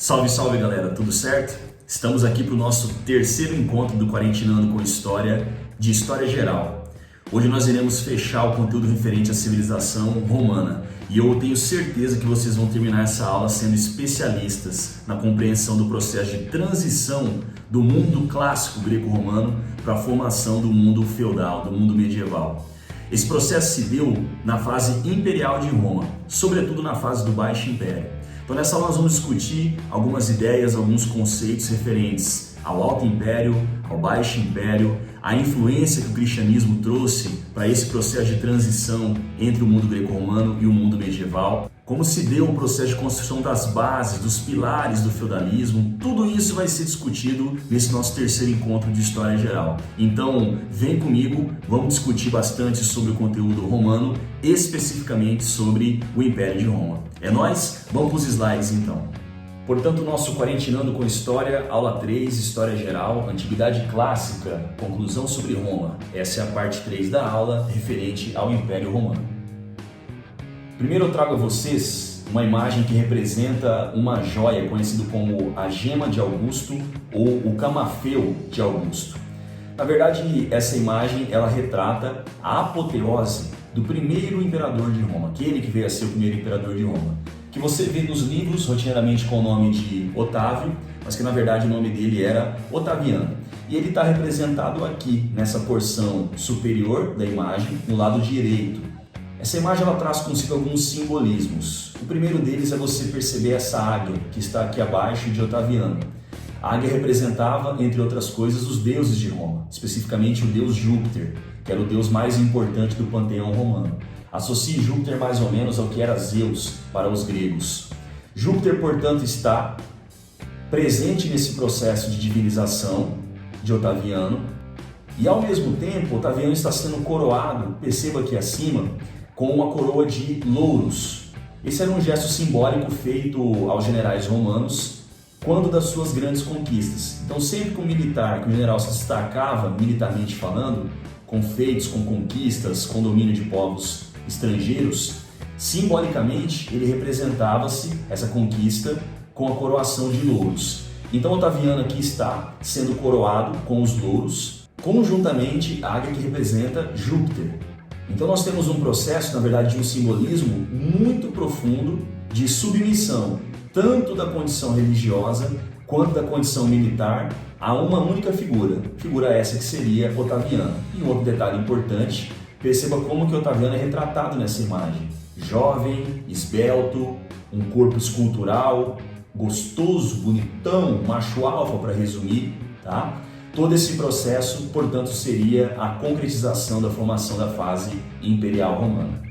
Salve, salve galera, tudo certo? Estamos aqui para o nosso terceiro encontro do Quarentinando com História, de História Geral. Hoje nós iremos fechar o conteúdo referente à civilização romana e eu tenho certeza que vocês vão terminar essa aula sendo especialistas na compreensão do processo de transição do mundo clássico greco-romano para a formação do mundo feudal, do mundo medieval. Esse processo se deu na fase imperial de Roma, sobretudo na fase do Baixo Império. Então nessa aula nós vamos discutir algumas ideias, alguns conceitos referentes ao Alto Império, ao Baixo Império, a influência que o cristianismo trouxe para esse processo de transição entre o mundo greco-romano e o mundo medieval, como se deu o processo de construção das bases, dos pilares do feudalismo. Tudo isso vai ser discutido nesse nosso terceiro encontro de História Geral. Então vem comigo, vamos discutir bastante sobre o conteúdo romano, especificamente sobre o Império de Roma. É nóis? Vamos para os slides então. Portanto, nosso Quarentinando com História, aula 3, História Geral, Antiguidade Clássica, conclusão sobre Roma. Essa é a parte 3 da aula, referente ao Império Romano. Primeiro eu trago a vocês uma imagem que representa uma joia conhecida como a Gema de Augusto ou o Camafeu de Augusto. Na verdade, essa imagem ela retrata a apoteose do primeiro imperador de Roma, aquele que veio a ser o primeiro imperador de Roma, que você vê nos livros rotineiramente com o nome de Otávio, mas que na verdade o nome dele era Otaviano. E ele está representado aqui, nessa porção superior da imagem, no lado direito. Essa imagem ela traz consigo alguns simbolismos. O primeiro deles é você perceber essa águia que está aqui abaixo de Otaviano. A águia representava, entre outras coisas, os deuses de Roma, especificamente o deus Júpiter, que era o deus mais importante do panteão romano. Associe Júpiter mais ou menos ao que era Zeus para os gregos. Júpiter, portanto, está presente nesse processo de divinização de Otaviano e, ao mesmo tempo, Otaviano está sendo coroado, perceba aqui acima, com uma coroa de louros. Esse era um gesto simbólico feito aos generais romanos quando das suas grandes conquistas. Então, sempre que um militar, que um general se destacava militarmente falando, com feitos, com conquistas, com domínio de povos estrangeiros, simbolicamente ele representava-se essa conquista com a coroação de louros. Então Otaviano aqui está sendo coroado com os louros, conjuntamente a águia que representa Júpiter. Então nós temos um processo, na verdade, de um simbolismo muito profundo de submissão, tanto da condição religiosa quanto da condição militar, a uma única figura essa que seria Otaviano. E um outro detalhe importante, perceba como que Otaviano é retratado nessa imagem. Jovem, esbelto, um corpo escultural, gostoso, bonitão, macho alfa para resumir, tá? Todo esse processo, portanto, seria a concretização da formação da fase imperial romana.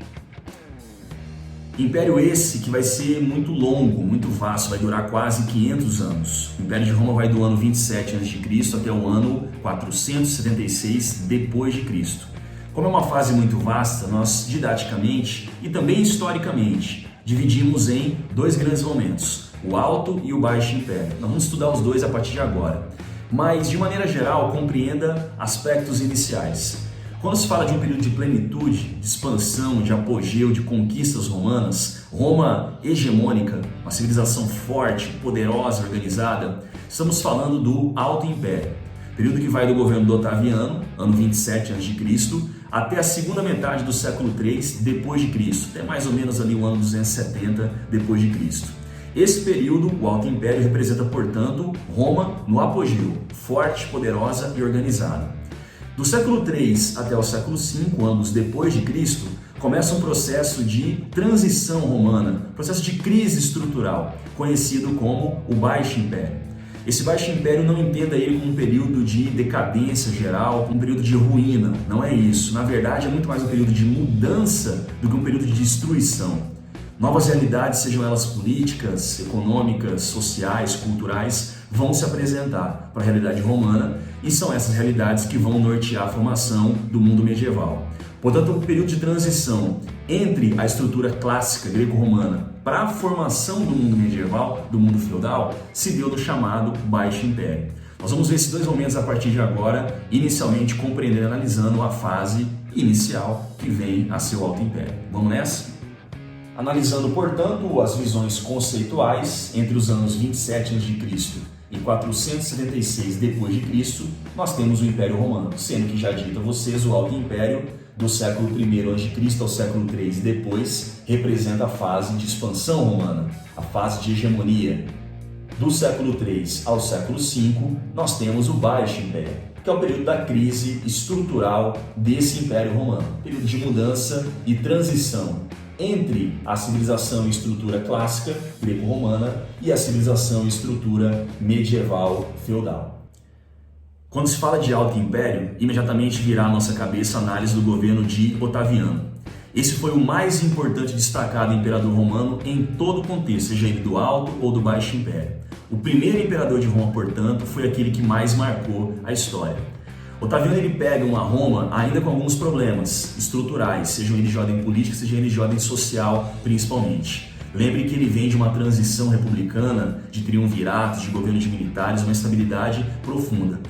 Império esse que vai ser muito longo, muito vasto, vai durar quase 500 anos. O Império de Roma vai do ano 27 a.C. até o ano 476 depois de Cristo. Como é uma fase muito vasta, nós didaticamente e também historicamente dividimos em dois grandes momentos, o Alto e o Baixo Império. Nós vamos estudar os dois a partir de agora, mas de maneira geral compreenda aspectos iniciais. Quando se fala de um período de plenitude, de expansão, de apogeu, de conquistas romanas, Roma hegemônica, uma civilização forte, poderosa, organizada, estamos falando do Alto Império, período que vai do governo do Otaviano, ano 27 a.C., até a segunda metade do século III depois de Cristo, até mais ou menos ali o ano 270 depois de Cristo. Esse período, o Alto Império, representa, portanto, Roma no apogeu, forte, poderosa e organizada. Do século III até o século V, ambos depois de Cristo, começa um processo de transição romana, processo de crise estrutural, conhecido como o Baixo Império. Esse Baixo Império não entenda ele como um período de decadência geral, um período de ruína, não é isso. Na verdade, é muito mais um período de mudança do que um período de destruição. Novas realidades, sejam elas políticas, econômicas, sociais, culturais, vão se apresentar para a realidade romana e são essas realidades que vão nortear a formação do mundo medieval. Portanto, o período de transição entre a estrutura clássica greco-romana para a formação do mundo medieval, do mundo feudal, se deu no chamado Baixo Império. Nós vamos ver esses dois momentos a partir de agora, inicialmente compreendendo e analisando a fase inicial que vem a ser o Alto Império. Vamos nessa? Analisando, portanto, as visões conceituais entre os anos 27 a.C. e 476 d.C., nós temos o Império Romano, sendo que já dito a vocês, o Alto Império do século I a.C. ao século III depois representa a fase de expansão romana, a fase de hegemonia. Do século III ao século V, nós temos o Baixo Império, que é o período da crise estrutural desse Império Romano, período de mudança e transição entre a civilização e estrutura clássica greco-romana e a civilização e estrutura medieval feudal. Quando se fala de Alto Império, imediatamente virá à nossa cabeça a análise do governo de Otaviano. Esse foi o mais importante e destacado imperador romano em todo o contexto, seja ele do Alto ou do Baixo Império. O primeiro imperador de Roma, portanto, foi aquele que mais marcou a história. Otaviano ele pega uma Roma ainda com alguns problemas estruturais, sejam eles de ordem política, sejam eles de ordem social, principalmente. Lembre que ele vem de uma transição republicana, de triunviratos, de governo de militares, uma estabilidade profunda.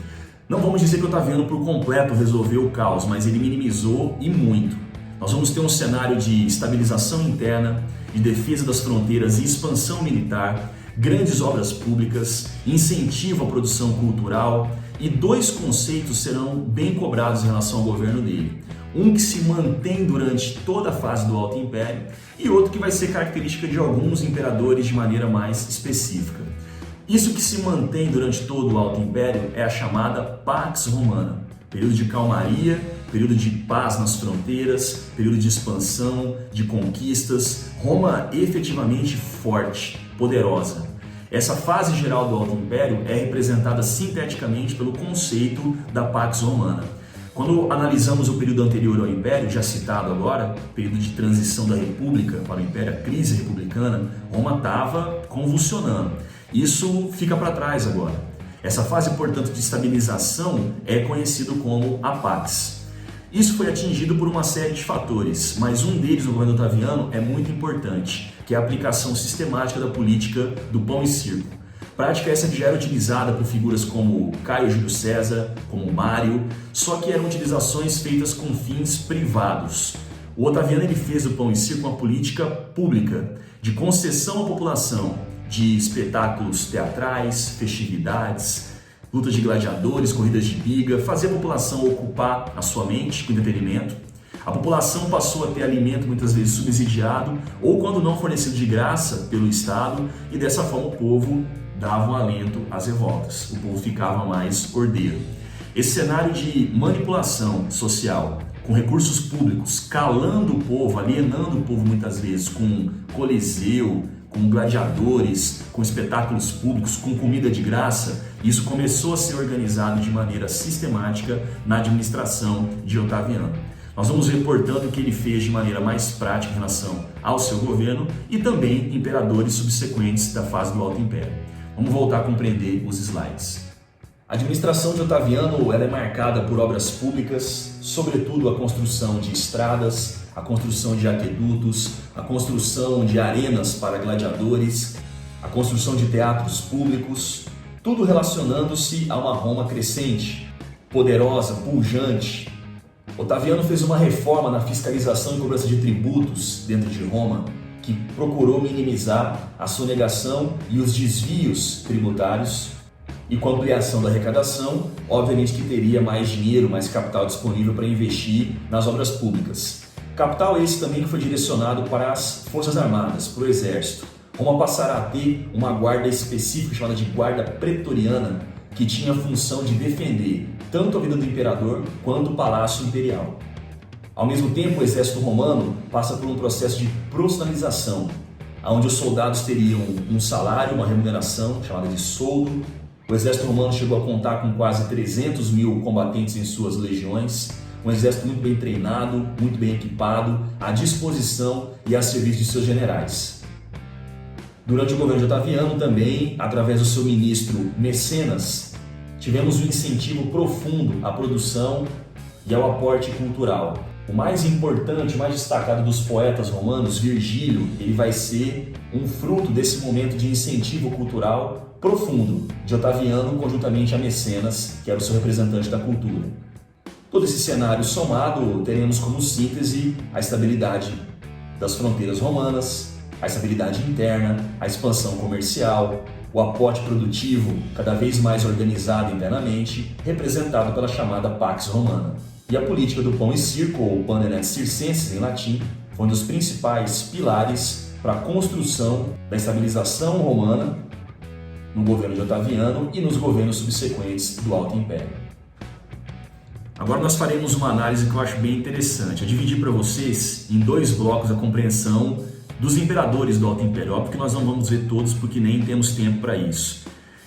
Não vamos dizer que Otaviano por completo resolveu o caos, mas ele minimizou e muito. Nós vamos ter um cenário de estabilização interna, de defesa das fronteiras e expansão militar, grandes obras públicas, incentivo à produção cultural, e dois conceitos serão bem cobrados em relação ao governo dele. Um que se mantém durante toda a fase do Alto Império e outro que vai ser característica de alguns imperadores de maneira mais específica. Isso que se mantém durante todo o Alto Império é a chamada Pax Romana, período de calmaria, período de paz nas fronteiras, período de expansão, de conquistas, Roma efetivamente forte, poderosa. Essa fase geral do Alto Império é representada sinteticamente pelo conceito da Pax Romana. Quando analisamos o período anterior ao Império, já citado agora, período de transição da República para o Império, a crise republicana, Roma estava convulsionando. Isso fica para trás agora. Essa fase, portanto, de estabilização é conhecido como a Pax. Isso foi atingido por uma série de fatores, mas um deles no governo Otaviano é muito importante, que é a aplicação sistemática da política do pão e circo. Prática essa que já era utilizada por figuras como Caio Júlio César, como Mário, só que eram utilizações feitas com fins privados. O Otaviano ele fez do pão e circo uma política pública, de concessão à população, de espetáculos teatrais, festividades, lutas de gladiadores, corridas de biga, fazer a população ocupar a sua mente com entretenimento. A população passou a ter alimento muitas vezes subsidiado ou quando não fornecido de graça pelo Estado e dessa forma o povo dava um alento às revoltas, o povo ficava mais ordeiro. Esse cenário de manipulação social com recursos públicos, calando o povo, alienando o povo muitas vezes com coliseu, com gladiadores, com espetáculos públicos, com comida de graça, isso começou a ser organizado de maneira sistemática na administração de Otaviano. Nós vamos ver, portanto, o que ele fez de maneira mais prática em relação ao seu governo e também imperadores subsequentes da fase do Alto Império. Vamos voltar a compreender os slides. A administração de Otaviano ela é marcada por obras públicas, sobretudo a construção de estradas, a construção de aquedutos, a construção de arenas para gladiadores, a construção de teatros públicos, tudo relacionando-se a uma Roma crescente, poderosa, pujante. Otaviano fez uma reforma na fiscalização e cobrança de tributos dentro de Roma, que procurou minimizar a sonegação e os desvios tributários, e com a ampliação da arrecadação, obviamente que teria mais dinheiro, mais capital disponível para investir nas obras públicas. Capital esse também que foi direcionado para as Forças Armadas, para o Exército. Roma passará a ter uma guarda específica chamada de Guarda Pretoriana, que tinha a função de defender tanto a vida do imperador quanto o Palácio Imperial. Ao mesmo tempo, o exército romano passa por um processo de profissionalização, onde os soldados teriam um salário, uma remuneração chamada de soldo. O exército romano chegou a contar com quase 300 mil combatentes em suas legiões, um exército muito bem treinado, muito bem equipado, à disposição e a serviço de seus generais. Durante o governo de Otaviano também, através do seu ministro Mecenas, tivemos um incentivo profundo à produção e ao aporte cultural. O mais importante, o mais destacado dos poetas romanos, Virgílio, ele vai ser um fruto desse momento de incentivo cultural profundo de Otaviano conjuntamente a Mecenas, que era o seu representante da cultura. Todo esse cenário somado, teremos como síntese a estabilidade das fronteiras romanas, a estabilidade interna, a expansão comercial, o aporte produtivo cada vez mais organizado internamente, representado pela chamada Pax Romana. E a política do pão e circo, ou panem et circenses em latim, foi um dos principais pilares para a construção da estabilização romana no governo de Otaviano e nos governos subsequentes do Alto Império. Agora nós faremos uma análise que eu acho bem interessante. Eu dividi para vocês em 2 blocos a compreensão dos imperadores do Alto Império. Óbvio que nós não vamos ver todos porque nem temos tempo para isso.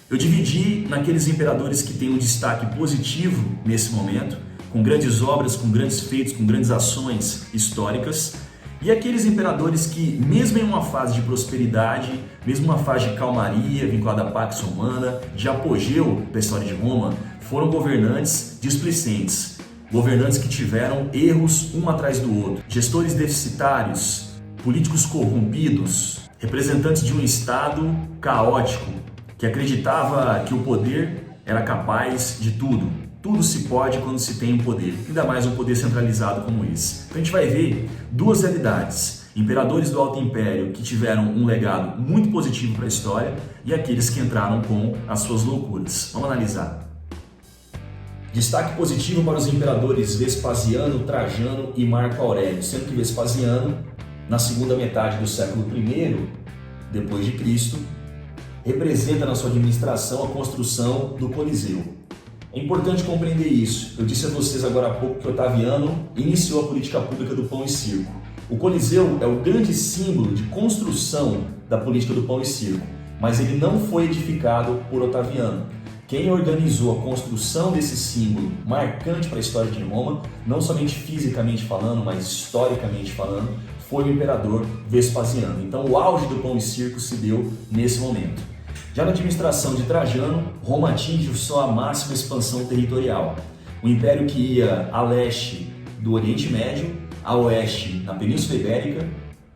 Eu dividi naqueles imperadores que têm um destaque positivo nesse momento, com grandes obras, com grandes feitos, com grandes ações históricas, e aqueles imperadores que, mesmo em uma fase de prosperidade, mesmo uma fase de calmaria vinculada à Pax Romana, de apogeu da história de Roma, foram governantes displicentes, governantes que tiveram erros um atrás do outro, gestores deficitários, políticos corrompidos, representantes de um Estado caótico, que acreditava que o poder era capaz de tudo. Tudo se pode quando se tem um poder, ainda mais um poder centralizado como esse. Então a gente vai ver 2 realidades: imperadores do Alto Império que tiveram um legado muito positivo para a história e aqueles que entraram com as suas loucuras. Vamos analisar. Destaque positivo para os imperadores Vespasiano, Trajano e Marco Aurélio, sendo que Vespasiano, na segunda metade do século I depois de Cristo, representa na sua administração a construção do Coliseu. É importante compreender isso. Eu disse a vocês agora há pouco que Otaviano iniciou a política pública do pão e circo. O Coliseu é o grande símbolo de construção da política do pão e circo, mas ele não foi edificado por Otaviano. Quem organizou a construção desse símbolo marcante para a história de Roma, não somente fisicamente falando, mas historicamente falando, foi o imperador Vespasiano. Então o auge do pão e circo se deu nesse momento. Já na administração de Trajano, Roma atinge sua máxima expansão territorial. O império que ia a leste do Oriente Médio, a oeste na Península Ibérica,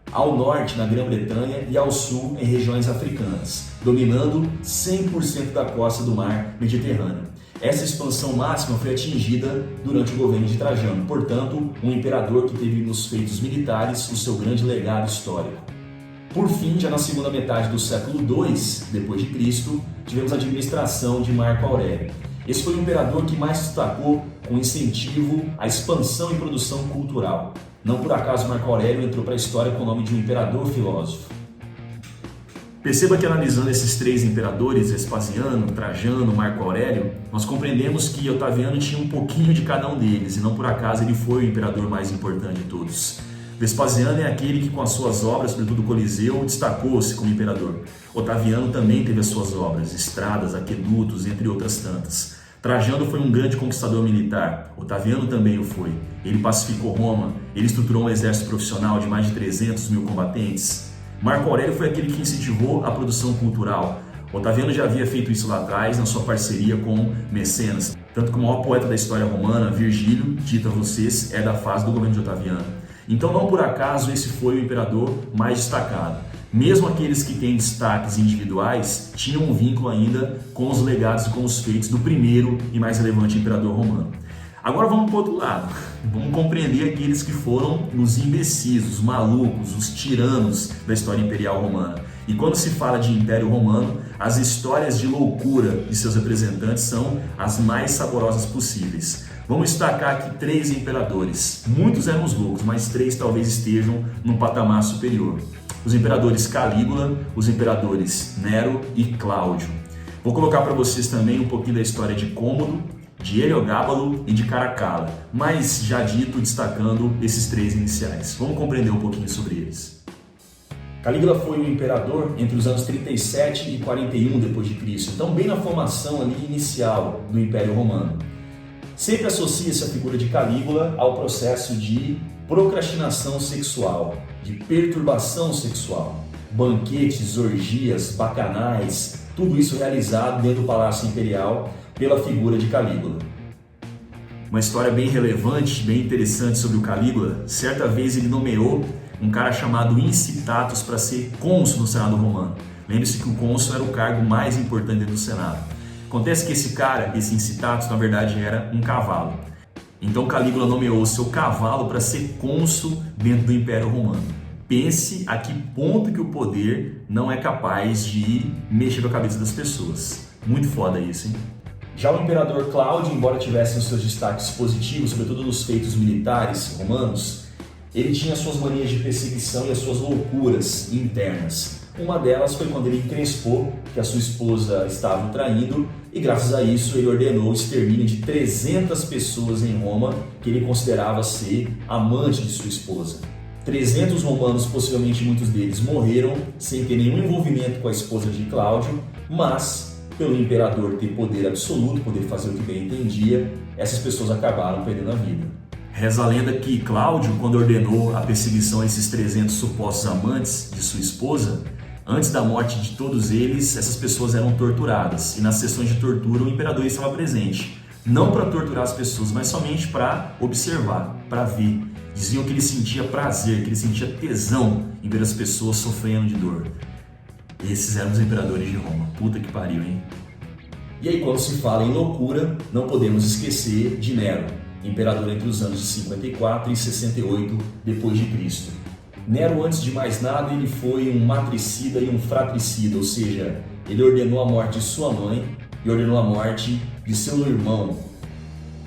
ao norte na Grã-Bretanha e ao sul em regiões africanas, dominando 100% da costa do mar Mediterrâneo. Essa expansão máxima foi atingida durante o governo de Trajano, portanto, um imperador que teve nos feitos militares o seu grande legado histórico. Por fim, já na segunda metade do século II depois de Cristo, tivemos a administração de Marco Aurélio. Esse foi o imperador que mais destacou com incentivo à expansão e produção cultural. Não por acaso Marco Aurélio entrou para a história com o nome de um imperador filósofo. Perceba que analisando esses 3 imperadores, Vespasiano, Trajano, Marco Aurélio, nós compreendemos que Otaviano tinha um pouquinho de cada um deles, e não por acaso ele foi o imperador mais importante de todos. Vespasiano é aquele que com as suas obras, sobretudo o Coliseu, destacou-se como imperador. Otaviano também teve as suas obras, estradas, aquedutos, entre outras tantas. Trajano foi um grande conquistador militar, Otaviano também o foi. Ele pacificou Roma, ele estruturou um exército profissional de mais de 300 mil combatentes. Marco Aurélio foi aquele que incentivou a produção cultural. Otaviano já havia feito isso lá atrás, na sua parceria com Mecenas. Tanto que o maior poeta da história romana, Virgílio, dito a vocês, é da fase do governo de Otaviano. Então, não por acaso, esse foi o imperador mais destacado. Mesmo aqueles que têm destaques individuais tinham um vínculo ainda com os legados e com os feitos do primeiro e mais relevante imperador romano. Agora vamos para o outro lado. Vamos compreender aqueles que foram os imbecis, os malucos, os tiranos da história imperial romana. E quando se fala de Império Romano, as histórias de loucura de seus representantes são as mais saborosas possíveis. Vamos destacar aqui 3 imperadores. Muitos eram os loucos, mas 3 talvez estejam num patamar superior. Os imperadores Calígula, os imperadores Nero e Cláudio. Vou colocar para vocês também um pouquinho da história de Cômodo, de Heliogábalo e de Caracalla, mas já dito destacando esses 3 iniciais. Vamos compreender um pouquinho sobre eles. Calígula foi o imperador entre os anos 37 e 41 depois de Cristo, então bem na formação ali inicial do Império Romano. Sempre associa-se a figura de Calígula ao processo de procrastinação sexual, de perturbação sexual, banquetes, orgias, bacanais, tudo isso realizado dentro do Palácio Imperial pela figura de Calígula. Uma história bem relevante, bem interessante sobre o Calígula. Certa vez ele nomeou um cara chamado Incitatus para ser cônsul no Senado Romano. Lembre-se que o cônsul era o cargo mais importante dentro do Senado. Acontece que esse cara, esse Incitatus, na verdade era um cavalo. Então Calígula nomeou o seu cavalo para ser cônsul dentro do Império Romano. Pense a que ponto que o poder não é capaz de mexer com a cabeça das pessoas. Muito foda isso, hein? Já o imperador Cláudio, embora tivesse os seus destaques positivos, sobretudo nos feitos militares romanos, ele tinha suas manias de perseguição e as suas loucuras internas. Uma delas foi quando ele encrespou que a sua esposa estava o traindo e, graças a isso, ele ordenou o extermínio de 300 pessoas em Roma que ele considerava ser amante de sua esposa. 300 romanos, possivelmente muitos deles, morreram sem ter nenhum envolvimento com a esposa de Cláudio, mas, pelo imperador ter poder absoluto, poder fazer o que bem entendia, essas pessoas acabaram perdendo a vida. Reza a lenda que Cláudio, quando ordenou a perseguição a esses 300 supostos amantes de sua esposa, antes da morte de todos eles, essas pessoas eram torturadas. E nas sessões de tortura o imperador estava presente. Não para torturar as pessoas, mas somente para observar, para ver. Diziam que ele sentia prazer, que ele sentia tesão em ver as pessoas sofrendo de dor. Esses eram os imperadores de Roma. Puta que pariu, hein? E aí, quando se fala em loucura, não podemos esquecer de Nero, imperador entre os anos de 54 e 68 depois de Cristo. Nero, antes de mais nada, ele foi um matricida e um fratricida, ou seja, ele ordenou a morte de sua mãe e ordenou a morte de seu irmão.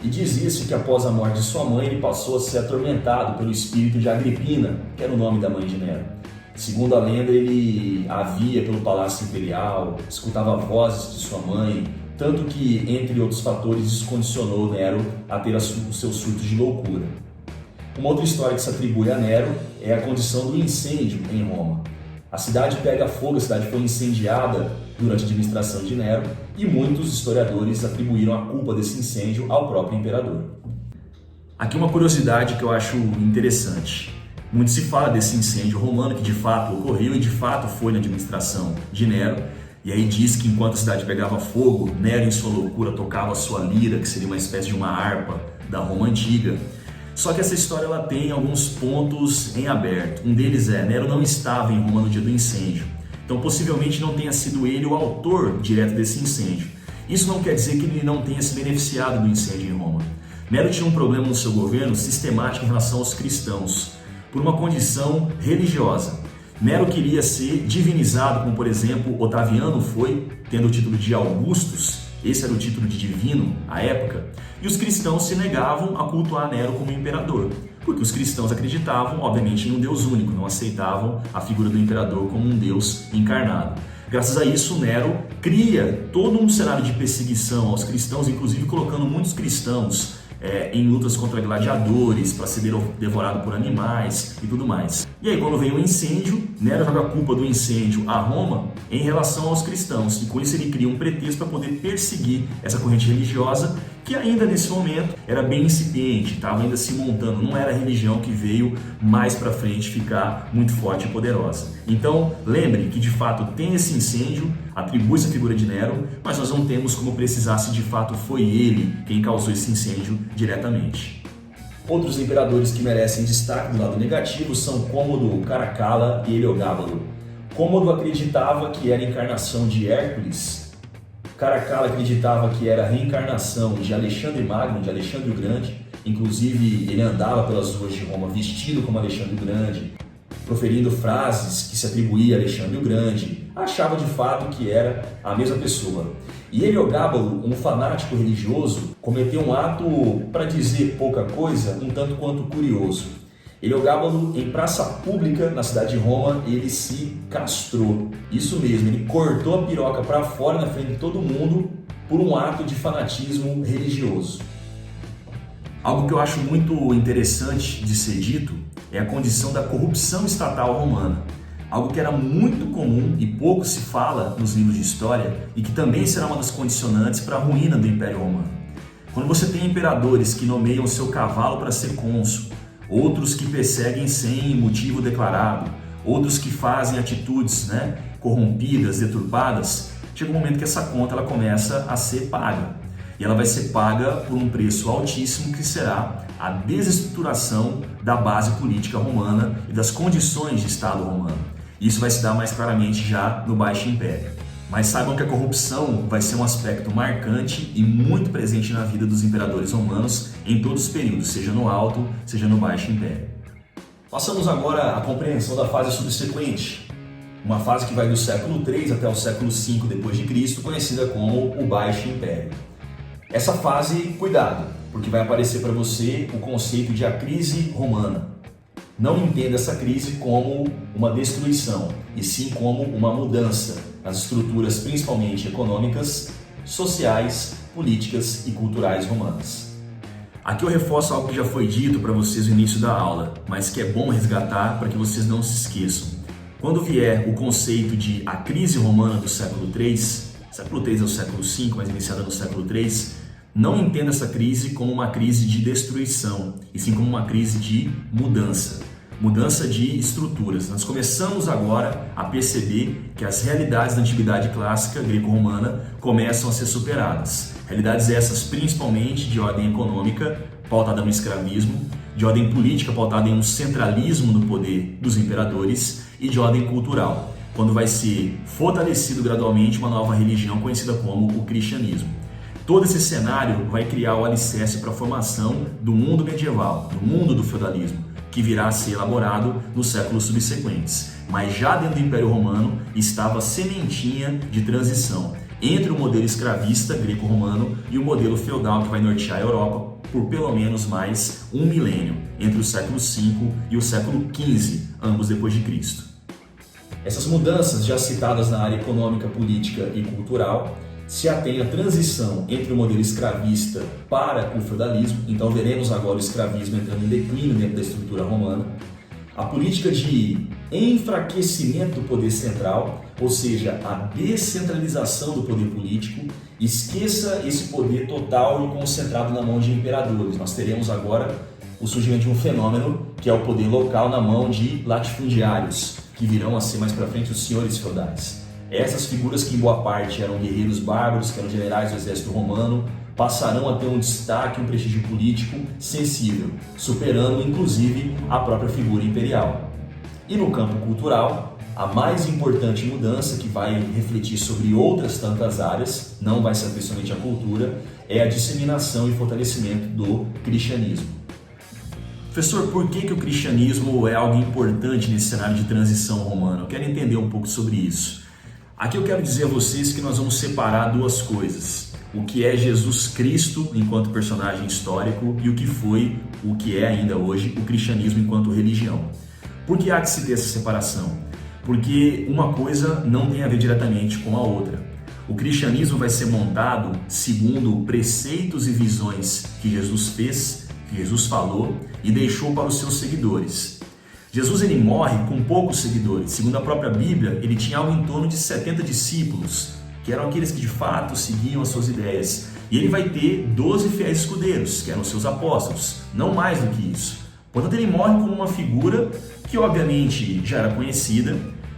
E diz isso que após a morte de sua mãe, ele passou a ser atormentado pelo espírito de Agripina, que era o nome da mãe de Nero. Segundo a lenda, ele a via pelo palácio imperial, escutava vozes de sua mãe, tanto que, entre outros fatores, isso condicionou Nero a ter os seus surtos de loucura. Uma outra história que se atribui a Nero é a condição do incêndio em Roma. A cidade pega fogo, a cidade foi incendiada durante a administração de Nero e muitos historiadores atribuíram a culpa desse incêndio ao próprio imperador. Aqui uma curiosidade que eu acho interessante. Muito se fala desse incêndio romano que de fato ocorreu e de fato foi na administração de Nero. E aí diz que enquanto a cidade pegava fogo, Nero em sua loucura tocava a sua lira, que seria uma espécie de uma harpa da Roma antiga. Só que essa história ela tem alguns pontos em aberto. Um deles é, Nero não estava em Roma no dia do incêndio. Então possivelmente não tenha sido ele o autor direto desse incêndio. Isso não quer dizer que ele não tenha se beneficiado do incêndio em Roma. Nero tinha um problema no seu governo sistemático em relação aos cristãos, por uma condição religiosa. Nero queria ser divinizado, como por exemplo Otaviano foi, tendo o título de Augustus. Esse era o título de divino à época, e os cristãos se negavam a cultuar Nero como imperador, porque os cristãos acreditavam, obviamente, em um Deus único, não aceitavam a figura do imperador como um Deus encarnado. Graças a isso, Nero cria todo um cenário de perseguição aos cristãos, inclusive colocando muitos cristãos em lutas contra gladiadores, para ser devorado por animais e tudo mais. E aí, quando vem o incêndio, Nero joga a culpa do incêndio a Roma em relação aos cristãos, e com isso ele cria um pretexto para poder perseguir essa corrente religiosa, que ainda nesse momento era bem incipiente, estava ainda se montando, não era a religião que veio mais para frente ficar muito forte e poderosa. Então, lembre que de fato tem esse incêndio, atribui-se a figura de Nero, mas nós não temos como precisar se de fato foi ele quem causou esse incêndio diretamente. Outros imperadores que merecem destaque do lado negativo são Cômodo, Caracalla e Heliogábalo. Cômodo acreditava que era a encarnação de Hércules, Caracalla acreditava que era a reencarnação de Alexandre Magno, de Alexandre o Grande. Inclusive, ele andava pelas ruas de Roma vestido como Alexandre o Grande, proferindo frases que se atribuía a Alexandre o Grande. Achava de fato que era a mesma pessoa. E Heliogábalo, um fanático religioso, cometeu um ato, para dizer pouca coisa, um tanto quanto curioso. Heliogábalo, em praça pública na cidade de Roma, ele se castrou. Isso mesmo, ele cortou a piroca para fora na frente de todo mundo por um ato de fanatismo religioso. Algo que eu acho muito interessante de ser dito é a condição da corrupção estatal romana. Algo que era muito comum e pouco se fala nos livros de história e que também será uma das condicionantes para a ruína do Império Romano. Quando você tem imperadores que nomeiam seu cavalo para ser cônsul, outros que perseguem sem motivo declarado, outros que fazem atitudes corrompidas, deturpadas, chega um momento que essa conta ela começa a ser paga. E ela vai ser paga por um preço altíssimo que será a desestruturação da base política romana e das condições de Estado romano. Isso vai se dar mais claramente já no Baixo Império. Mas saibam que a corrupção vai ser um aspecto marcante e muito presente na vida dos imperadores romanos em todos os períodos, seja no Alto, seja no Baixo Império. Passamos agora à compreensão da fase subsequente, uma fase que vai do século III até o século V depois de Cristo, conhecida como o Baixo Império. Essa fase, cuidado, porque vai aparecer para você o conceito de a crise romana. Não entenda essa crise como uma destruição, e sim como uma mudança nas estruturas, principalmente econômicas, sociais, políticas e culturais romanas. Aqui eu reforço algo que já foi dito para vocês no início da aula, mas que é bom resgatar para que vocês não se esqueçam. Quando vier o conceito de a crise romana do século III é o século V, mas iniciada no século III, não entenda essa crise como uma crise de destruição, e sim como uma crise de mudança de estruturas. Nós começamos agora a perceber que as realidades da antiguidade clássica greco-romana começam a ser superadas. Realidades essas principalmente de ordem econômica, pautada no escravismo, de ordem política, pautada em um centralismo no poder dos imperadores, e de ordem cultural, quando vai ser fortalecido gradualmente uma nova religião conhecida como o cristianismo. Todo esse cenário vai criar o alicerce para a formação do mundo medieval, do mundo do feudalismo, que virá a ser elaborado nos séculos subsequentes. Mas já dentro do Império Romano estava a sementinha de transição entre o modelo escravista greco-romano e o modelo feudal que vai nortear a Europa por pelo menos mais um milênio, entre o século V e o século XV, ambos depois de Cristo. Essas mudanças já citadas na área econômica, política e cultural se atém à transição entre o modelo escravista para o feudalismo, então veremos agora o escravismo entrando em declínio dentro da estrutura romana, a política de enfraquecimento do poder central, ou seja, a descentralização do poder político, esqueça esse poder total e concentrado na mão de imperadores. Nós teremos agora o surgimento de um fenômeno que é o poder local na mão de latifundiários, que virão a ser mais para frente os senhores feudais. Essas figuras que em boa parte eram guerreiros bárbaros, que eram generais do exército romano, passarão a ter um destaque, um prestígio político sensível, superando inclusive a própria figura imperial. E no campo cultural, a mais importante mudança, que vai refletir sobre outras tantas áreas, não vai ser principalmente a cultura, é a disseminação e fortalecimento do cristianismo. Professor, por que o cristianismo é algo importante nesse cenário de transição romana? Eu quero entender um pouco sobre isso. Aqui eu quero dizer a vocês que nós vamos separar duas coisas. O que é Jesus Cristo enquanto personagem histórico e o que é ainda hoje o cristianismo enquanto religião. Por que há que se ter essa separação? Porque uma coisa não tem a ver diretamente com a outra. O cristianismo vai ser montado segundo preceitos e visões que Jesus fez, que Jesus falou e deixou para os seus seguidores. Jesus ele morre com poucos seguidores. Segundo a própria Bíblia, ele tinha algo em torno de 70 discípulos, que eram aqueles que de fato seguiam as suas ideias. E ele vai ter 12 fiéis escudeiros, que eram seus apóstolos, não mais do que isso. Portanto, ele morre como uma figura que obviamente já era conhecida,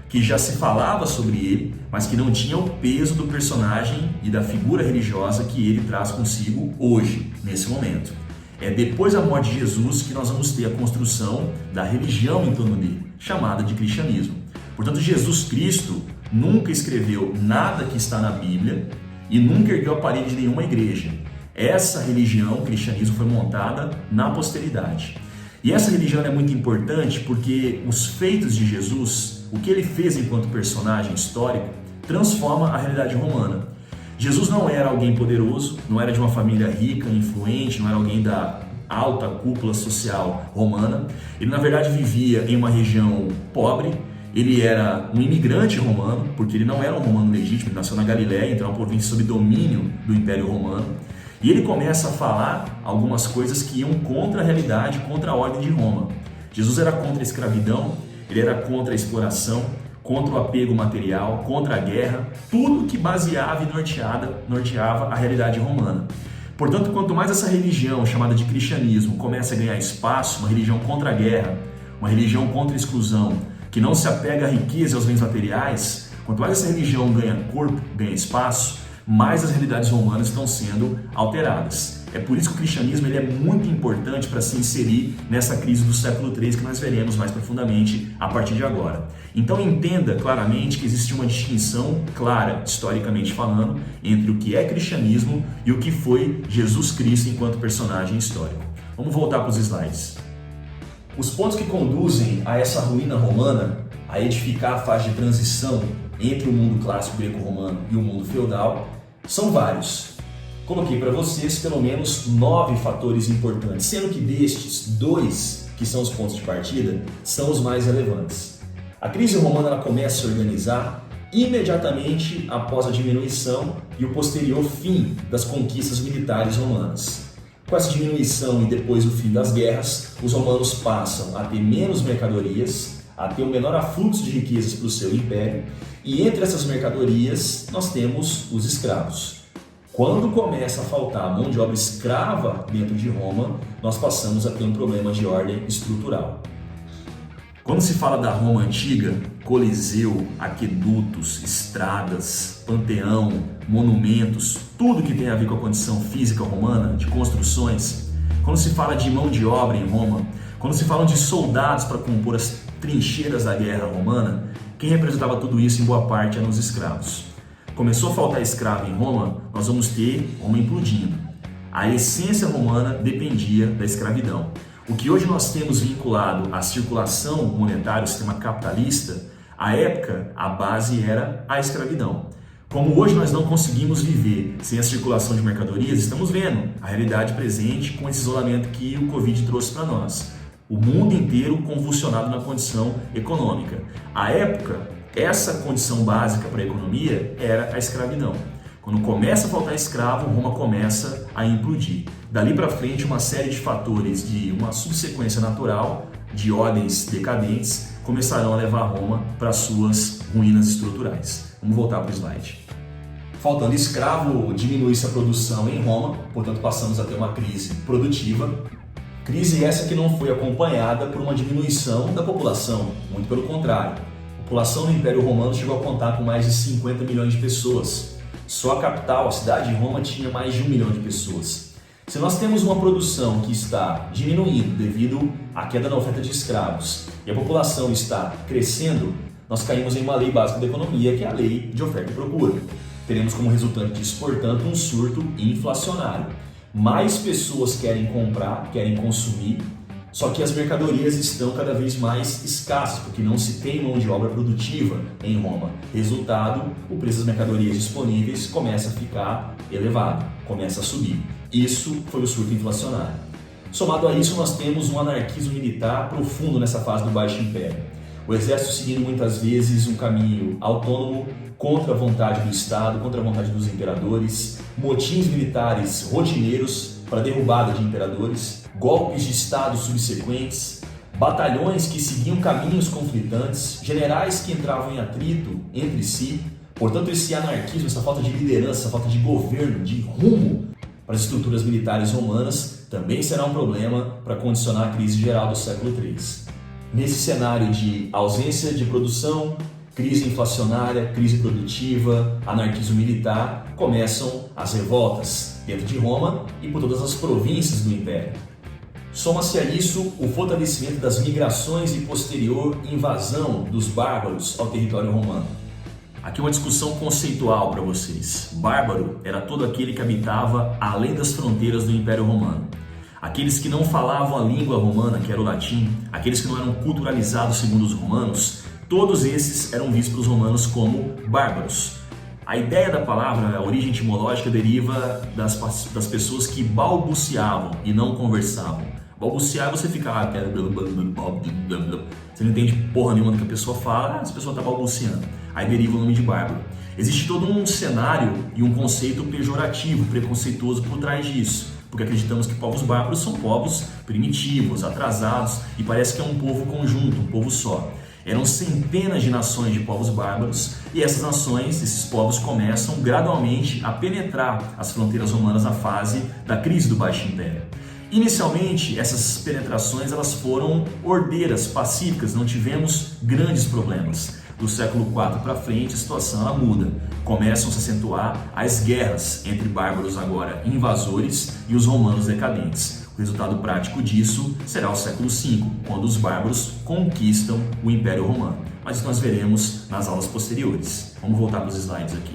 que já se falava sobre ele, mas que não tinha o peso do personagem e da figura religiosa que ele traz consigo hoje, nesse momento. É depois da morte de Jesus que nós vamos ter a construção da religião em torno dele, chamada de cristianismo. Portanto, Jesus Cristo nunca escreveu nada que está na Bíblia e nunca ergueu a parede de nenhuma igreja. Essa religião, o cristianismo, foi montada na posteridade. E essa religião é muito importante porque os feitos de Jesus, o que ele fez enquanto personagem histórico, transforma a realidade romana. Jesus não era alguém poderoso, não era de uma família rica, influente, não era alguém da alta cúpula social romana. Ele, na verdade, vivia em uma região pobre. Ele era um imigrante romano, porque ele não era um romano legítimo, ele nasceu na Galiléia, então é uma província sob domínio do Império Romano. E ele começa a falar algumas coisas que iam contra a realidade, contra a ordem de Roma. Jesus era contra a escravidão, ele era contra a exploração, contra o apego material, contra a guerra, tudo que baseava e norteava a realidade romana. Portanto, quanto mais essa religião, chamada de cristianismo, começa a ganhar espaço, uma religião contra a guerra, uma religião contra a exclusão, que não se apega à riqueza e aos bens materiais, quanto mais essa religião ganha corpo, ganha espaço, mais as realidades romanas estão sendo alteradas. É por isso que o cristianismo ele é muito importante para se inserir nessa crise do século III que nós veremos mais profundamente a partir de agora. Então entenda claramente que existe uma distinção clara, historicamente falando, entre o que é cristianismo e o que foi Jesus Cristo enquanto personagem histórico. Vamos voltar para os slides. Os pontos que conduzem a essa ruína romana, a edificar a fase de transição entre o mundo clássico greco-romano e o mundo feudal, são vários. Coloquei para vocês pelo menos 9 fatores importantes, sendo que destes, 2, que são os pontos de partida, são os mais relevantes. A crise romana ela começa a se organizar imediatamente após a diminuição e o posterior fim das conquistas militares romanas. Com essa diminuição e depois o fim das guerras, os romanos passam a ter menos mercadorias, a ter um menor afluxo de riquezas para o seu império, e entre essas mercadorias nós temos os escravos. Quando começa a faltar mão de obra escrava dentro de Roma, nós passamos a ter um problema de ordem estrutural. Quando se fala da Roma antiga, coliseu, aquedutos, estradas, panteão, monumentos, tudo que tem a ver com a condição física romana, de construções, quando se fala de mão de obra em Roma, quando se fala de soldados para compor as trincheiras da guerra romana, quem representava tudo isso em boa parte eram os escravos. Começou a faltar escravo em Roma, nós vamos ter Roma implodindo. A essência romana dependia da escravidão. O que hoje nós temos vinculado à circulação monetária, o sistema capitalista, à época a base era a escravidão. Como hoje nós não conseguimos viver sem a circulação de mercadorias, estamos vendo a realidade presente com esse isolamento que o Covid trouxe para nós. O mundo inteiro convulsionado na condição econômica. À época, essa condição básica para a economia era a escravidão. Quando começa a faltar escravo, Roma começa a implodir. Dali para frente, uma série de fatores de uma subsequência natural de ordens decadentes começarão a levar Roma para suas ruínas estruturais. Vamos voltar para o slide. Faltando escravo, diminui-se a produção em Roma, portanto passamos a ter uma crise produtiva. Crise essa que não foi acompanhada por uma diminuição da população, muito pelo contrário. A população do Império Romano chegou a contar com mais de 50 milhões de pessoas. Só a capital, a cidade de Roma, tinha mais de 1 milhão de pessoas. Se nós temos uma produção que está diminuindo devido à queda na oferta de escravos e a população está crescendo, nós caímos em uma lei básica da economia, que é a lei de oferta e procura. Teremos como resultante disso, portanto, um surto inflacionário. Mais pessoas querem comprar, querem consumir, só que as mercadorias estão cada vez mais escassas, porque não se tem mão de obra produtiva em Roma. Resultado, o preço das mercadorias disponíveis começa a ficar elevado, começa a subir. Isso foi o surto inflacionário. Somado a isso, nós temos um anarquismo militar profundo nessa fase do Baixo Império. O exército seguindo muitas vezes um caminho autônomo, contra a vontade do Estado, contra a vontade dos imperadores, motins militares rotineiros para derrubada de imperadores, golpes de Estado subsequentes, batalhões que seguiam caminhos conflitantes, generais que entravam em atrito entre si. Portanto, esse anarquismo, essa falta de liderança, essa falta de governo, de rumo para as estruturas militares romanas, também será um problema para condicionar a crise geral do século III. Nesse cenário de ausência de produção, crise inflacionária, crise produtiva, anarquismo militar, começam as revoltas dentro de Roma e por todas as províncias do Império. Soma-se a isso o fortalecimento das migrações e posterior invasão dos bárbaros ao território romano. Aqui uma discussão conceitual para vocês. Bárbaro era todo aquele que habitava além das fronteiras do Império Romano. Aqueles que não falavam a língua romana, que era o latim, aqueles que não eram culturalizados segundo os romanos, todos esses eram vistos pelos romanos como bárbaros. A ideia da palavra, a origem etimológica, deriva das pessoas que balbuciavam e não conversavam. Balbuciar é você ficar... Você não entende porra nenhuma do que a pessoa fala, essa pessoa está balbuciando. Aí deriva o nome de bárbaro. Existe todo um cenário e um conceito pejorativo, preconceituoso por trás disso, porque acreditamos que povos bárbaros são povos primitivos, atrasados, e parece que é um povo conjunto, um povo só. Eram centenas de nações de povos bárbaros, e essas nações, esses povos começam gradualmente a penetrar as fronteiras romanas na fase da crise do Baixo Império. Inicialmente, essas penetrações elas foram ordeiras, pacíficas, não tivemos grandes problemas. Do século IV para frente, a situação ela muda. Começam a se acentuar as guerras entre bárbaros agora invasores e os romanos decadentes. O resultado prático disso será o século V, quando os bárbaros conquistam o Império Romano. Mas isso nós veremos nas aulas posteriores. Vamos voltar para os slides aqui.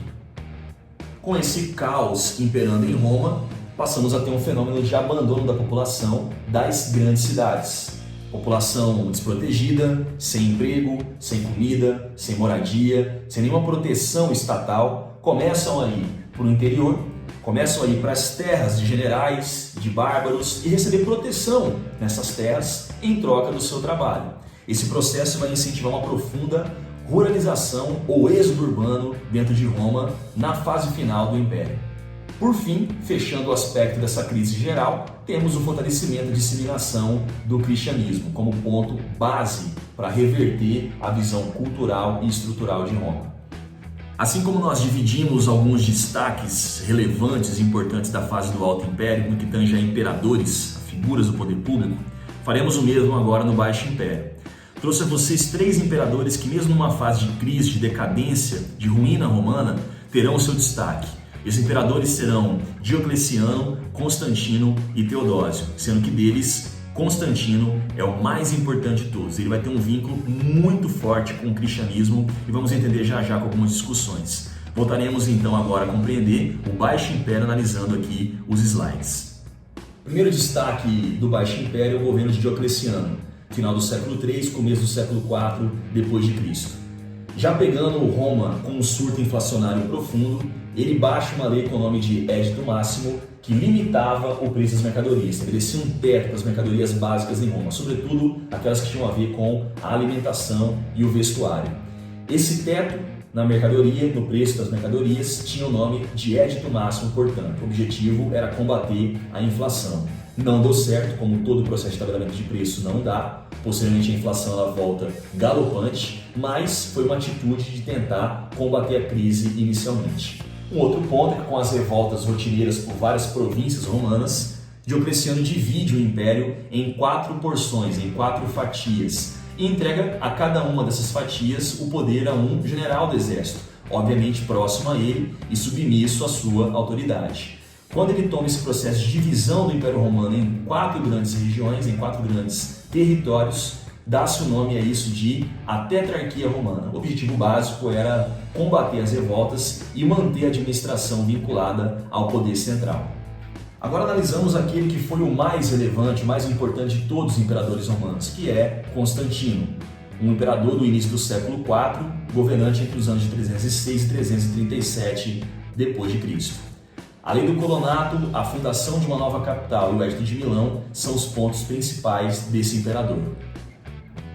Com esse caos imperando em Roma, passamos a ter um fenômeno de abandono da população das grandes cidades. A População desprotegida, sem emprego, sem comida, sem moradia, sem nenhuma proteção estatal, começam a ir para o interior, começam a ir para as terras de generais, de bárbaros e receber proteção nessas terras em troca do seu trabalho. Esse processo vai incentivar uma profunda ruralização ou êxodo urbano dentro de Roma na fase final do Império. Por fim, fechando o aspecto dessa crise geral, temos o fortalecimento e disseminação do cristianismo como ponto base para reverter a visão cultural e estrutural de Roma. Assim como nós dividimos alguns destaques relevantes e importantes da fase do Alto Império no que tange a imperadores, figuras do poder público, faremos o mesmo agora no Baixo Império. Trouxe a vocês 3 imperadores que, mesmo numa fase de crise, de decadência, de ruína romana, terão o seu destaque. Esses imperadores serão Diocleciano, Constantino e Teodósio, sendo que deles, Constantino é o mais importante de todos. Ele vai ter um vínculo muito forte com o cristianismo e vamos entender já já com algumas discussões. Voltaremos então agora a compreender o Baixo Império analisando aqui os slides. Primeiro destaque do Baixo Império é o governo de Diocleciano, final do século III, começo do século IV depois de Cristo. Já pegando Roma com um surto inflacionário profundo, ele baixa uma lei com o nome de Edito Máximo, que limitava o preço das mercadorias, estabelecia um teto para as mercadorias básicas em Roma, sobretudo aquelas que tinham a ver com a alimentação e o vestuário. Esse teto na mercadoria, no preço das mercadorias, tinha o nome de Edito Máximo, portanto. O objetivo era combater a inflação. Não deu certo, como todo o processo de tabelamento de preço não dá. Posteriormente a inflação ela volta galopante, mas foi uma atitude de tentar combater a crise inicialmente. Um outro ponto é que com as revoltas rotineiras por várias províncias romanas, Diocleciano divide o império em 4 porções, em 4 fatias, e entrega a cada uma dessas fatias o poder a um general do exército, obviamente próximo a ele e submisso à sua autoridade. Quando ele toma esse processo de divisão do Império Romano em 4 grandes regiões, em 4 grandes territórios, dá-se o nome a isso de a tetrarquia romana. O objetivo básico era combater as revoltas e manter a administração vinculada ao poder central. Agora analisamos aquele que foi o mais relevante, o mais importante de todos os imperadores romanos, que é Constantino, um imperador do início do século IV, governante entre os anos de 306 e 337 depois de Cristo. A lei do colonato, a fundação de uma nova capital e o Edito de Milão são os pontos principais desse imperador.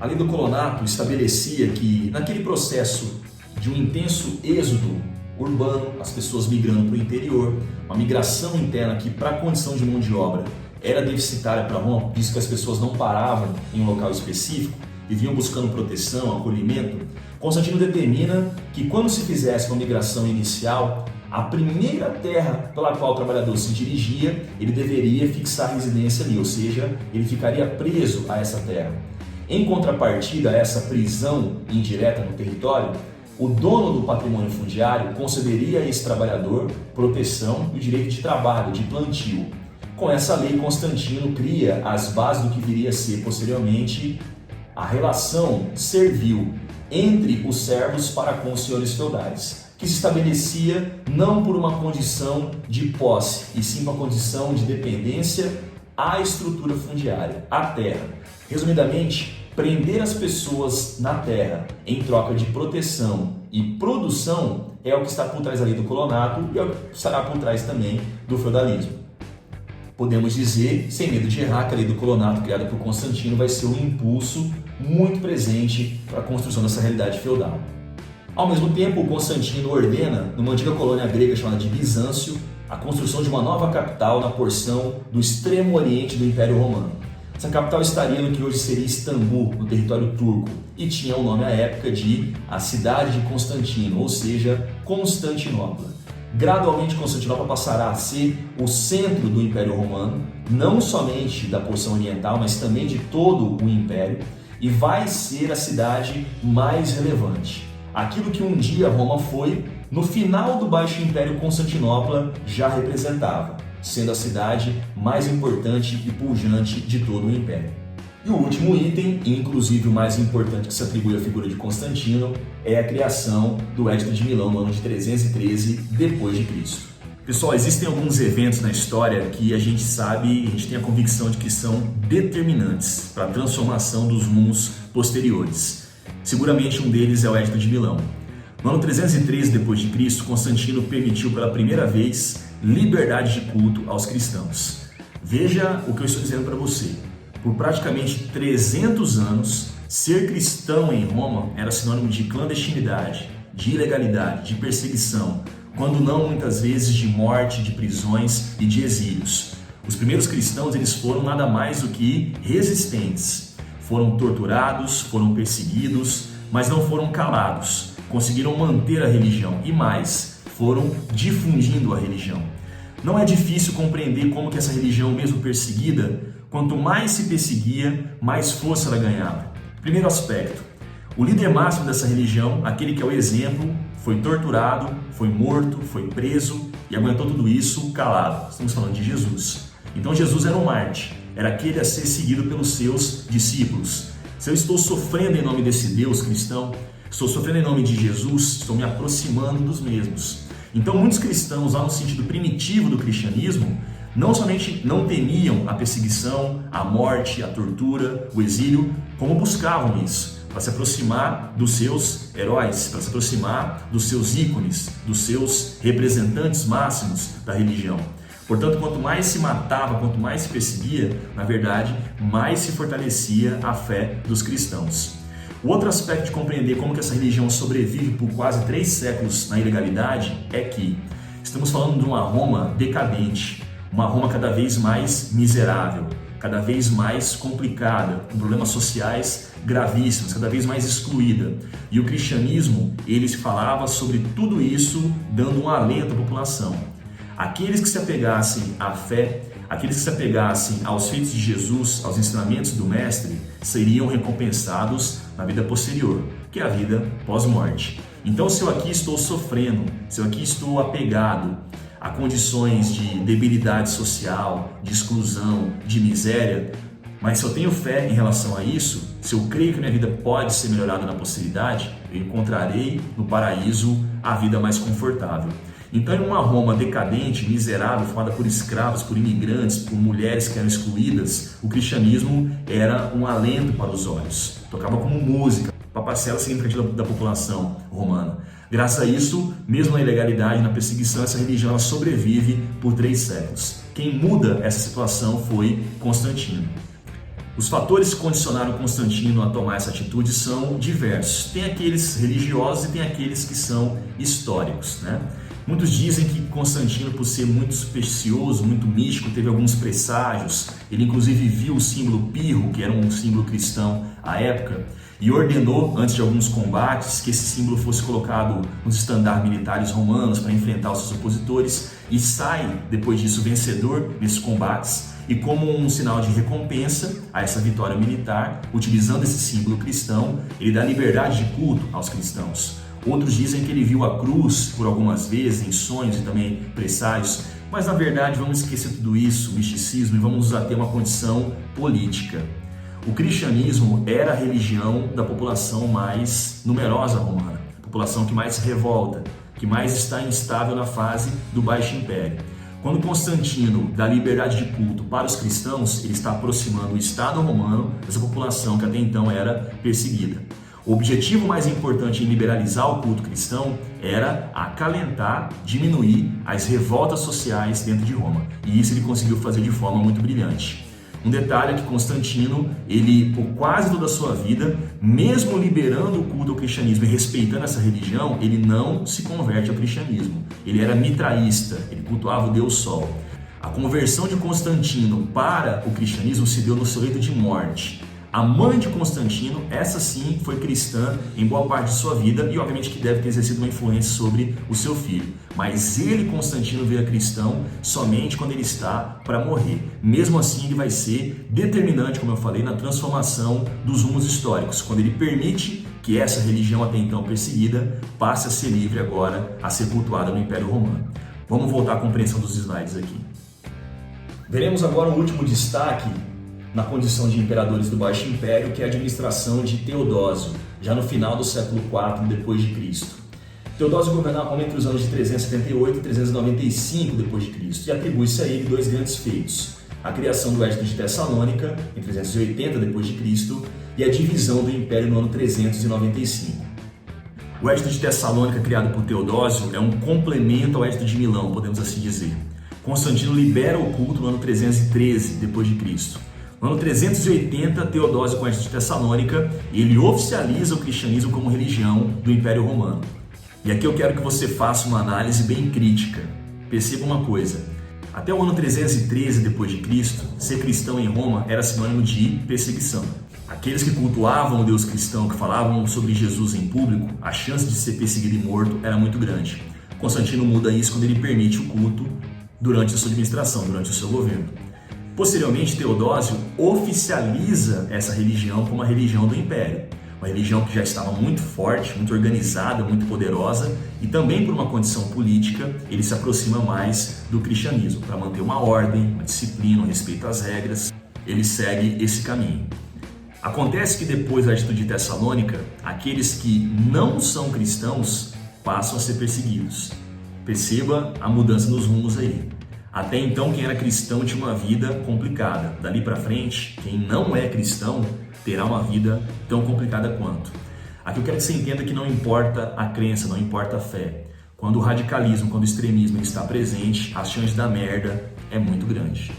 A lei do colonato estabelecia que, naquele processo de um intenso êxodo urbano, as pessoas migrando para o interior, uma migração interna que, para a condição de mão de obra, era deficitária para Roma, visto que as pessoas não paravam em um local específico e vinham buscando proteção, acolhimento, Constantino determina que, quando se fizesse uma migração inicial, a primeira terra pela qual o trabalhador se dirigia, ele deveria fixar residência ali, ou seja, ele ficaria preso a essa terra. Em contrapartida a essa prisão indireta no território, o dono do patrimônio fundiário concederia a esse trabalhador proteção e o direito de trabalho, de plantio. Com essa lei, Constantino cria as bases do que viria a ser posteriormente a relação servil entre os servos para com os senhores feudais, que se estabelecia não por uma condição de posse, e sim uma condição de dependência à estrutura fundiária, à terra. Resumidamente, prender as pessoas na terra em troca de proteção e produção é o que está por trás da lei do colonato e é o que estará por trás também do feudalismo. Podemos dizer, sem medo de errar, que a lei do colonato criada por Constantino vai ser um impulso muito presente para a construção dessa realidade feudal. Ao mesmo tempo, Constantino ordena, numa antiga colônia grega chamada de Bizâncio, a construção de uma nova capital na porção do extremo oriente do Império Romano. Essa capital estaria no que hoje seria Istambul, no território turco, e tinha o nome à época de a cidade de Constantino, ou seja, Constantinopla. Gradualmente, Constantinopla passará a ser o centro do Império Romano, não somente da porção oriental, mas também de todo o Império, e vai ser a cidade mais relevante. Aquilo que um dia Roma foi, no final do Baixo Império, Constantinopla já representava, sendo a cidade mais importante e pujante de todo o Império. E o último item, e inclusive o mais importante que se atribui à figura de Constantino, é a criação do Edito de Milão no ano de 313 depois de Cristo. Pessoal, existem alguns eventos na história que a gente sabe, a gente tem a convicção de que são determinantes para a transformação dos rumos posteriores. Seguramente um deles é o Edito de Milão. No ano 313 d.C., Constantino permitiu pela primeira vez liberdade de culto aos cristãos. Veja o que eu estou dizendo para você. Por praticamente 300 anos, ser cristão em Roma era sinônimo de clandestinidade, de ilegalidade, de perseguição, quando não muitas vezes de morte, de prisões e de exílios. Os primeiros cristãos eles foram nada mais do que resistentes. Foram torturados, foram perseguidos, mas não foram calados. Conseguiram manter a religião e mais, foram difundindo a religião. Não é difícil compreender como que essa religião, mesmo perseguida, quanto mais se perseguia, mais força ela ganhava. Primeiro aspecto, o líder máximo dessa religião, aquele que é o exemplo, foi torturado, foi morto, foi preso e aguentou tudo isso calado. Estamos falando de Jesus. Então Jesus era um mártir, era aquele a ser seguido pelos seus discípulos. Se eu estou sofrendo em nome desse Deus cristão, estou sofrendo em nome de Jesus, estou me aproximando dos mesmos. Então muitos cristãos, lá no sentido primitivo do cristianismo, não somente não temiam a perseguição, a morte, a tortura, o exílio, como buscavam isso, para se aproximar dos seus heróis, para se aproximar dos seus ícones, dos seus representantes máximos da religião. Portanto, quanto mais se matava, quanto mais se perseguia, na verdade, mais se fortalecia a fé dos cristãos. O outro aspecto de compreender como que essa religião sobrevive por quase 3 séculos na ilegalidade é que estamos falando de uma Roma decadente, uma Roma cada vez mais miserável, cada vez mais complicada, com problemas sociais gravíssimos, cada vez mais excluída. E o cristianismo, ele se falava sobre tudo isso, dando um alento à população. Aqueles que se apegassem à fé, aqueles que se apegassem aos feitos de Jesus, aos ensinamentos do Mestre, seriam recompensados na vida posterior, que é a vida pós-morte. Então, se eu aqui estou sofrendo, se eu aqui estou apegado a condições de debilidade social, de exclusão, de miséria, mas se eu tenho fé em relação a isso, se eu creio que minha vida pode ser melhorada na posteridade, eu encontrarei no paraíso a vida mais confortável. Então, em uma Roma decadente, miserável, formada por escravos, por imigrantes, por mulheres que eram excluídas, o cristianismo era um alento para os olhos. Tocava como música para a parcela significativa da população romana. Graças a isso, mesmo na ilegalidade, na perseguição, essa religião ela sobrevive por 3 séculos. Quem muda essa situação foi Constantino. Os fatores que condicionaram Constantino a tomar essa atitude são diversos. Tem aqueles religiosos e tem aqueles que são históricos, né? Muitos dizem que Constantino, por ser muito supersticioso, muito místico, teve alguns presságios. Ele inclusive viu o símbolo pirro, que era um símbolo cristão à época, e ordenou, antes de alguns combates, que esse símbolo fosse colocado nos estandartes militares romanos para enfrentar os seus opositores, e sai, depois disso, vencedor nesses combates. E como um sinal de recompensa a essa vitória militar, utilizando esse símbolo cristão, ele dá liberdade de culto aos cristãos. Outros dizem que ele viu a cruz por algumas vezes em sonhos e também presságios, mas na verdade vamos esquecer tudo isso, o misticismo, e vamos nos ater a uma condição política. O cristianismo era a religião da população mais numerosa romana, a população que mais se revolta, que mais está instável na fase do Baixo Império. Quando Constantino dá liberdade de culto para os cristãos, ele está aproximando o Estado romano dessa população que até então era perseguida. O objetivo mais importante em liberalizar o culto cristão era acalentar, diminuir as revoltas sociais dentro de Roma. E isso ele conseguiu fazer de forma muito brilhante. Um detalhe é que Constantino, ele por quase toda a sua vida, mesmo liberando o culto ao cristianismo e respeitando essa religião, ele não se converte ao cristianismo. Ele era mitraísta, ele cultuava o Deus Sol. A conversão de Constantino para o cristianismo se deu no seu leito de morte. A mãe de Constantino, essa sim, foi cristã em boa parte de sua vida e obviamente que deve ter exercido uma influência sobre o seu filho. Mas ele, Constantino, veio a cristão somente quando ele está para morrer. Mesmo assim, ele vai ser determinante, como eu falei, na transformação dos rumos históricos, quando ele permite que essa religião até então perseguida passe a ser livre agora, a ser cultuada no Império Romano. Vamos voltar à compreensão dos slides aqui. Veremos agora um último destaque na condição de imperadores do Baixo Império, que é a administração de Teodósio, já no final do século IV depois de Cristo. Teodósio governava Roma entre os anos de 378 e 395 d.C. e atribui-se a ele dois grandes feitos: a criação do Edito de Tessalônica em 380 d.C. e a divisão do Império no ano 395. O Edito de Tessalônica, criado por Teodósio, é um complemento ao Edito de Milão, podemos assim dizer. Constantino libera o culto no ano 313 d.C. No ano 380, Teodósio, com o Edito de Tessalônica, ele oficializa o cristianismo como religião do Império Romano. E aqui eu quero que você faça uma análise bem crítica. Perceba uma coisa: até o ano 313 d.C., ser cristão em Roma era sinônimo de perseguição. Aqueles que cultuavam o Deus cristão, que falavam sobre Jesus em público, a chance de ser perseguido e morto era muito grande. Constantino muda isso quando ele permite o culto durante a sua administração, durante o seu governo. Posteriormente, Teodósio oficializa essa religião como a religião do Império. Uma religião que já estava muito forte, muito organizada, muito poderosa, e também por uma condição política, ele se aproxima mais do cristianismo, para manter uma ordem, uma disciplina, um respeito às regras. Ele segue esse caminho. Acontece que depois da atitude de Tessalônica, aqueles que não são cristãos passam a ser perseguidos. Perceba a mudança nos rumos aí. Até então, quem era cristão tinha uma vida complicada. Dali para frente, quem não é cristão terá uma vida tão complicada quanto. Aqui eu quero que você entenda que não importa a crença, não importa a fé. Quando o radicalismo, quando o extremismo está presente, a chance de dar merda é muito grande.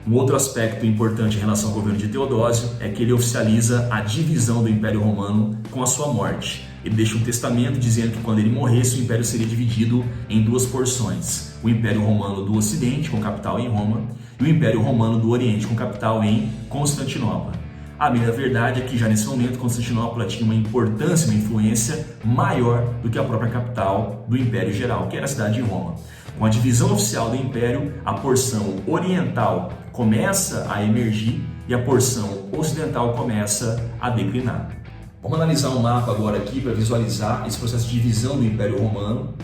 Um outro aspecto importante em relação ao governo de Teodósio é que ele oficializa a divisão do Império Romano com a sua morte. Ele deixa um testamento dizendo que quando ele morresse, o Império seria dividido em duas porções: o Império Romano do Ocidente, com capital em Roma, e o Império Romano do Oriente, com capital em Constantinopla. A meia verdade é que já nesse momento Constantinopla tinha uma importância, uma influência maior do que a própria capital do Império geral, que era a cidade de Roma. Com a divisão oficial do Império, a porção oriental começa a emergir e a porção ocidental começa a declinar. Vamos analisar um mapa agora aqui para visualizar esse processo de divisão do Império Romano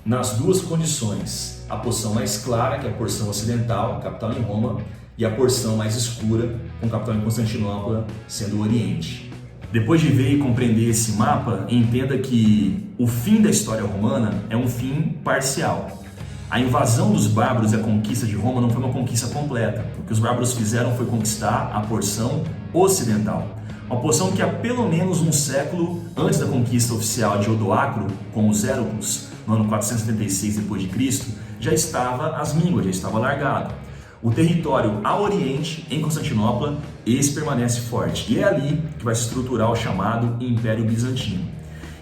nas duas condições: a porção mais clara, que é a porção ocidental, capital em Roma, e a porção mais escura, com capital em Constantinopla, sendo o Oriente. Depois de ver e compreender esse mapa, entenda que o fim da história romana é um fim parcial. A invasão dos bárbaros e a conquista de Roma não foi uma conquista completa. O que os bárbaros fizeram foi conquistar a porção ocidental. Uma porção que há pelo menos um século antes da conquista oficial de Odoacro, com os Hércules, no ano 476 d.C., já estava às mínguas, já estava largado. O território a oriente, em Constantinopla, esse permanece forte. E é ali que vai se estruturar o chamado Império Bizantino.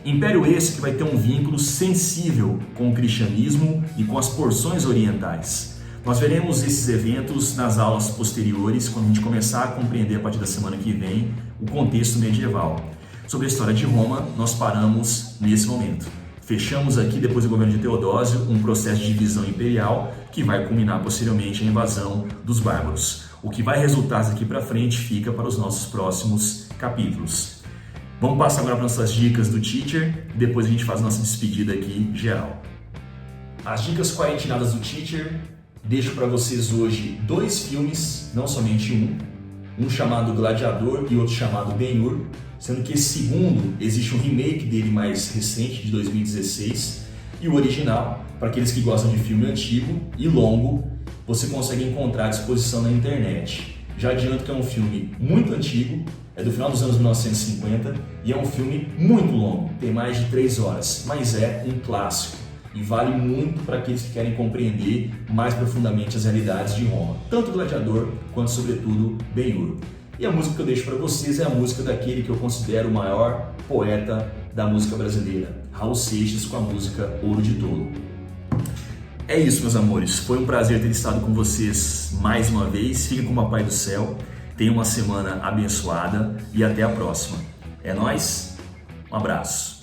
Império esse que vai ter um vínculo sensível com o cristianismo e com as porções orientais. Nós veremos esses eventos nas aulas posteriores, quando a gente começar a compreender a partir da semana que vem o contexto medieval. Sobre a história de Roma, nós paramos nesse momento. Fechamos aqui, depois do governo de Teodósio, um processo de divisão imperial que vai culminar posteriormente a invasão dos bárbaros. O que vai resultar daqui para frente fica para os nossos próximos capítulos. Vamos passar agora para nossas dicas do Teacher e depois a gente faz a nossa despedida aqui geral. As dicas quarentinadas do Teacher, deixo para vocês hoje dois filmes, não somente um chamado Gladiador e outro chamado Ben-Hur, sendo que esse segundo existe um remake dele mais recente, de 2016, e o original, para aqueles que gostam de filme antigo e longo, você consegue encontrar à disposição na internet. Já adianto que é um filme muito antigo, é do final dos anos 1950 e é um filme muito longo, tem mais de 3 horas, mas é um clássico e vale muito para aqueles que querem compreender mais profundamente as realidades de Roma, tanto Gladiador quanto, sobretudo, Ben-Hur. E a música que eu deixo para vocês é a música daquele que eu considero o maior poeta da música brasileira, Raul Seixas, com a música Ouro de Tolo. É isso, meus amores. Foi um prazer ter estado com vocês mais uma vez. Fiquem com o Papai do Céu. Tenham uma semana abençoada e até a próxima. É nóis? Um abraço.